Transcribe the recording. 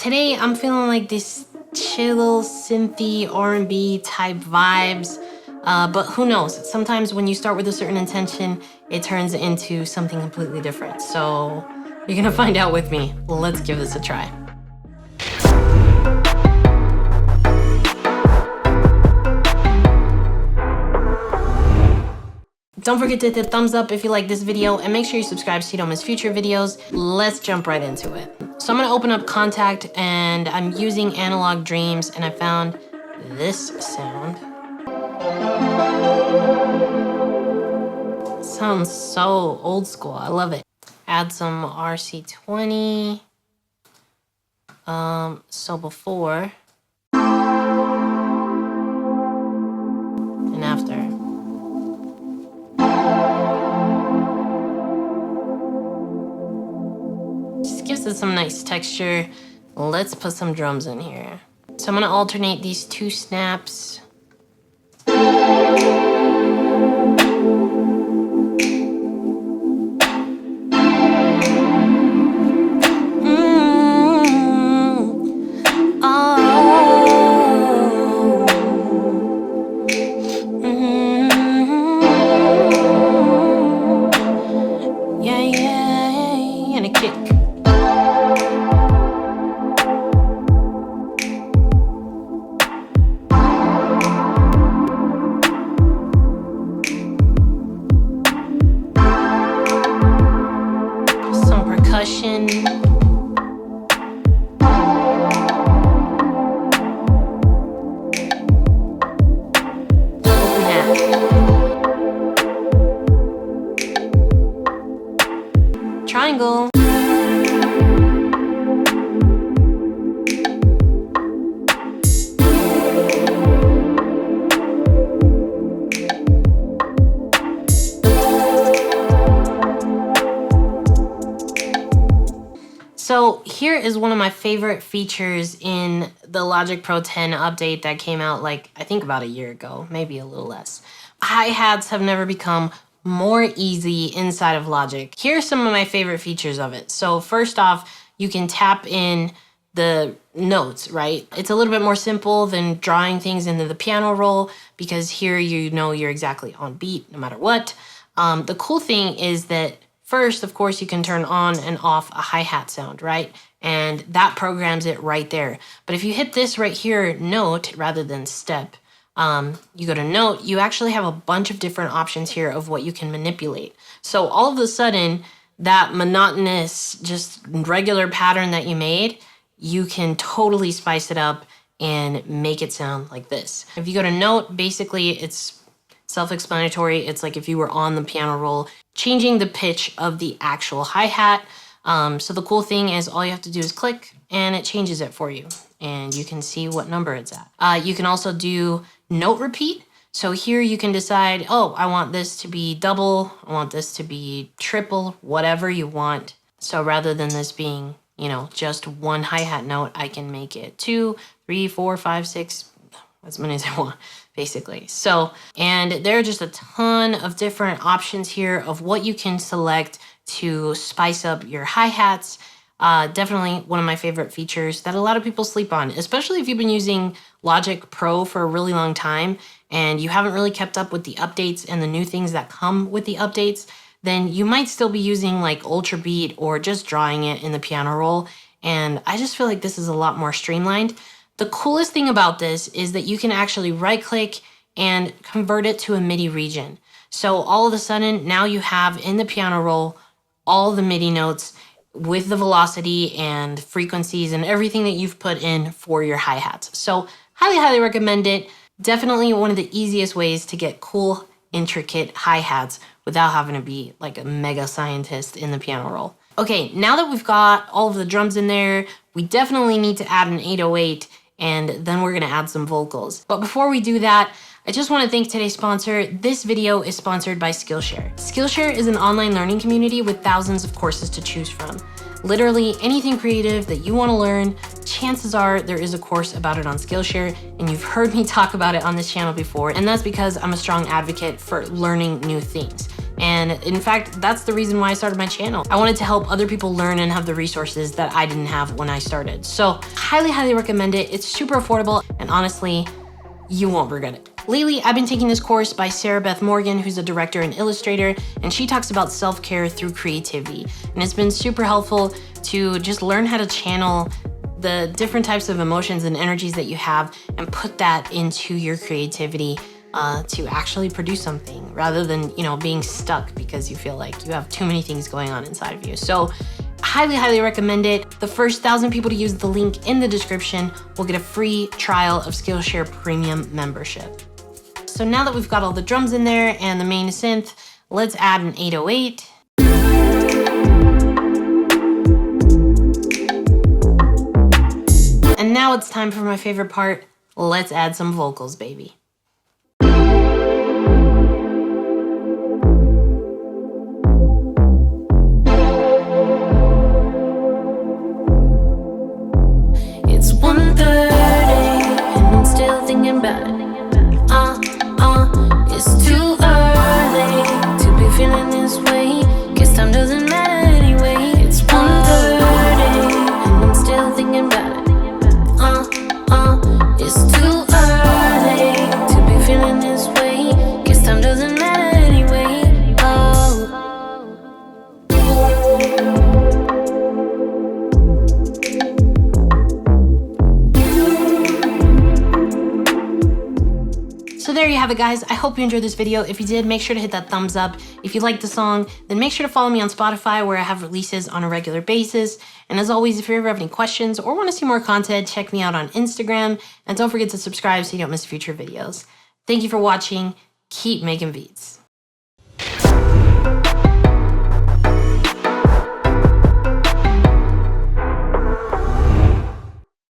today I'm feeling like this chill, synthy, R&B type vibes. But who knows? Sometimes when you start with a certain intention, it turns into something completely different. So you're gonna find out with me. Let's give this a try. Don't forget to hit the thumbs up if you like this video, and make sure you subscribe so you don't miss future videos. Let's jump right into it. So I'm gonna open up Contact, and I'm using Analog Dreams, and I found this sound. Sounds so old school, I love it. Add some RC20. So before and after. Just gives it some nice texture. Let's put some drums in here. So I'm gonna alternate these two snaps. And a kick. Some percussion. Open hat. Triangle. So here is one of my favorite features in the Logic Pro 10 update that came out like, I think about a year ago, maybe a little less. Hi-hats have never become more easy inside of Logic. Here's some of my favorite features of it. So first off, you can tap in the notes, right? It's a little bit more simple than drawing things into the piano roll, because here you know you're exactly on beat no matter what. The cool thing is that first, of course, you can turn on and off a hi-hat sound, right? And that programs it right there. But if you hit this right here, note, rather than step, you go to note, you actually have a bunch of different options here of what you can manipulate. So all of a sudden, that monotonous, just regular pattern that you made, you can totally spice it up and make it sound like this. If you go to note, basically it's self-explanatory. It's like if you were on the piano roll, changing the pitch of the actual hi-hat. So the cool thing is all you have to do is click and it changes it for you. And you can see what number it's at. You can also do note repeat. So here you can decide, oh, I want this to be double, I want this to be triple, whatever you want. So rather than this being, you know, just one hi-hat note, I can make it 2, 3, 4, 5, 6, as many as I want, basically. So, and there are just a ton of different options here of what you can select to spice up your hi-hats. Definitely one of my favorite features that a lot of people sleep on, especially if you've been using Logic Pro for a really long time and you haven't really kept up with the updates and the new things that come with the updates, then you might still be using like Ultra Beat or just drawing it in the piano roll. And I just feel like this is a lot more streamlined. The coolest thing about this is that you can actually right click and convert it to a MIDI region. So all of a sudden now you have in the piano roll all the MIDI notes with the velocity and frequencies and everything that you've put in for your hi-hats. So highly, highly recommend it. Definitely one of the easiest ways to get cool, intricate hi-hats without having to be like a mega scientist in the piano roll. Okay, now that we've got all of the drums in there, we definitely need to add an 808, and then we're gonna add some vocals. But before we do that, I just want to thank today's sponsor. This video is sponsored by Skillshare. Skillshare is an online learning community with thousands of courses to choose from. Literally anything creative that you want to learn, chances are there is a course about it on Skillshare, and you've heard me talk about it on this channel before, and that's because I'm a strong advocate for learning new things. And in fact, that's the reason why I started my channel. I wanted to help other people learn and have the resources that I didn't have when I started. So highly, highly recommend it. It's super affordable, and honestly, you won't regret it. Lately, I've been taking this course by Sarah Beth Morgan, who's a director and illustrator, and she talks about self-care through creativity. And it's been super helpful to just learn how to channel the different types of emotions and energies that you have and put that into your creativity to actually produce something rather than, being stuck because you feel like you have too many things going on inside of you. So highly, highly recommend it. The first 1,000 people to use the link in the description will get a free trial of Skillshare Premium membership. So now that we've got all the drums in there and the main synth, let's add an 808. And now it's time for my favorite part. Let's add some vocals, baby. It's 1:30 and I'm still thinking about it. It's too early to be feeling this way. Guess time doesn't matter anyway. It's 1:30 and I'm still thinking about it. It's too early to be feeling this way. Guess time doesn't matter anyway. So there you have it, guys. I hope you enjoyed this video. If you did, make sure to hit that thumbs up. If you liked the song, then make sure to follow me on Spotify, where I have releases on a regular basis. And as always, if you ever have any questions or want to see more content, check me out on Instagram. And don't forget to subscribe so you don't miss future videos. Thank you for watching. Keep making beats.